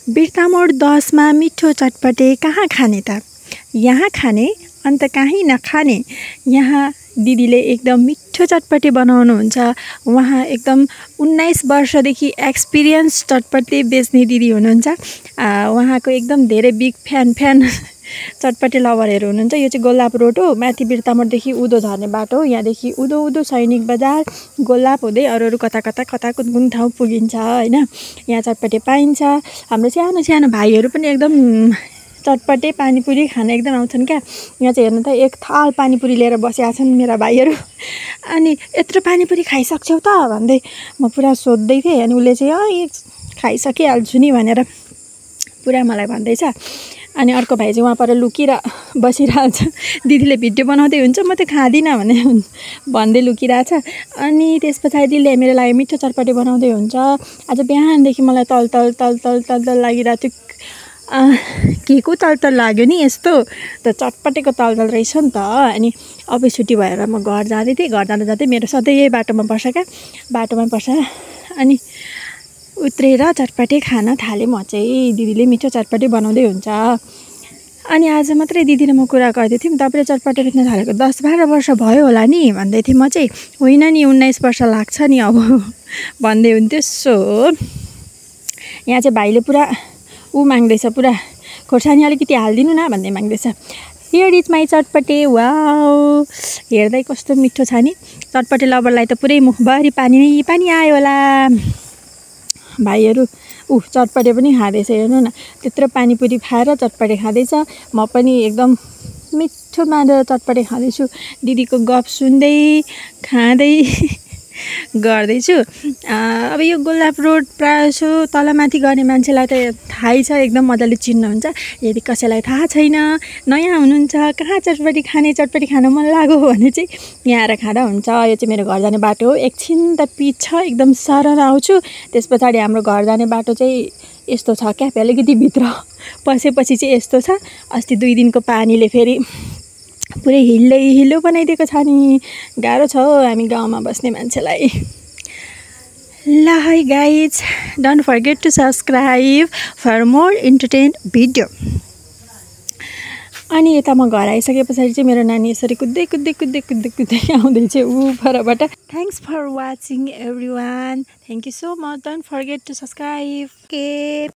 बिर्तामोड 10 मा मिठो चटपटे कहाँ खाने त? यहाँ खाने अन्त कहीँ नखाने। यहाँ दिदीले एकदम मिठो चटपटे बनाउनुहुन्छ। उहाँ एकदम 19 वर्षदेखि एक्सपिरियन्स चटपटे बेच्ने दिदी हुनुहुन्छ। उहाँको एकदम धेरै बिग फ्यान चटपटे लभरहरू हुनुहुन्छ। यो चाहिँ गोलाप रोड हो, माथि बिर्तामोडदेखि उँधो झर्ने बाटो हो। यहाँदेखि उँधो सैनिक बजार गोलाप हुँदै अरू कता कुन ठाउँ पुगिन्छ होइन। यहाँ चटपटे पाइन्छ। हाम्रो सानो सानो भाइहरू पनि एकदम चटपटे पानीपुरी खान एकदम आउँछन् क्या। यहाँ चाहिँ हेर्नु त एक थाल पानीपुरी लिएर बसेका छन् मेरा भाइहरू। अनि यत्रो पानीपुरी खाइसक्छौ त भन्दै म पुरा सोध्दै थिएँ। अनि उसले चाहिँ खाइसकिहाल्छु नि भनेर पुरा मलाई भन्दैछ। अनि अर्को भाइ चाहिँ वहाँ पर लुकिएर बसिरहेछ। दिदीले भिडियो बनाउँदै हुन्छ, म त खाँदिनँ भने भन्दै लुकिरहेछ। अनि त्यस पछाडिले मेरो लागि मिठो चटपटे बनाउँदै हुन्छ। आज बिहानदेखि मलाई तल लागिरहेको थियो। के को तल लाग्यो नि यस्तो त चटपटेको तल रहेछ नि त। अनि अफिस छुट्टी भएर म घर जाँदै थिएँ। घर जाँदै मेरो सधैँ यही बाटोमा पर्छ क्या, बाटोमा पर्छ। अनि उत्रेर चटपटे खान थालेँ म चाहिँ। दिदीले मिठो चटपटे बनाउँदै हुन्छ। अनि आज मात्रै दिदी र म कुरा गर्दै थियौँ, तपाईँले चटपटे बेच्न थालेको 10-12 वर्ष भयो होला नि भन्दै थिएँ म चाहिँ। होइन नि 19 वर्ष लाग्छ नि अब भन्दै हुन्थ्यो। सो यहाँ चाहिँ भाइले पुरा माग्दैछ, पुरा खोर्सानी अलिकति हालिदिनु न भन्दै माग्दैछ। Here is my chatpate. Wow, हेर्दै कस्तो मिठो छ नि। चटपटे लभरलाई त पुरै मुखभरि पानी आयो होला। भाइहरू चटपटे पनि खाँदैछ, हेर्नु न। त्यत्रो पानीपुरी खाएर चटपटे खाँदैछ। म पनि एकदम मिठो मानेर चटपटे खाँदैछु। दिदीको गफ सुन्दै खाँदै गर्दैछु। अब यो गोलाप रोड प्रायः सो तलमाथि गर्ने मान्छेलाई त थाहै छ, एकदम मजाले चिन्नुहुन्छ। यदि कसैलाई थाहा छैन, नयाँ हुनुहुन्छ, कहाँ चटपटी खान मन लाग्यो भने चाहिँ यहाँ आएर खाँदा हुन्छ। यो चाहिँ मेरो घर जाने बाटो हो। एकछिन त पिच छ, एकदम सरर आउँछु। त्यस पछाडि हाम्रो घर जाने बाटो चाहिँ यस्तो छ क्या, अलिकति भित्र पसेपछि चाहिँ यस्तो छ। अस्ति 2 दिनको पानीले फेरि पुरै हिलो बनाइदिएको छ नि। गाह्रो छ हौ हामी गाउँमा बस्ने मान्छेलाई। ल है guys, don't forget to subscribe for more entertain video. अनि यता म घर आइसके पछाडि चाहिँ मेरो नानी यसरी कुद्दै आउँदैछ परबाट। Thanks for watching everyone. Thank you so much. Don't forget to subscribe.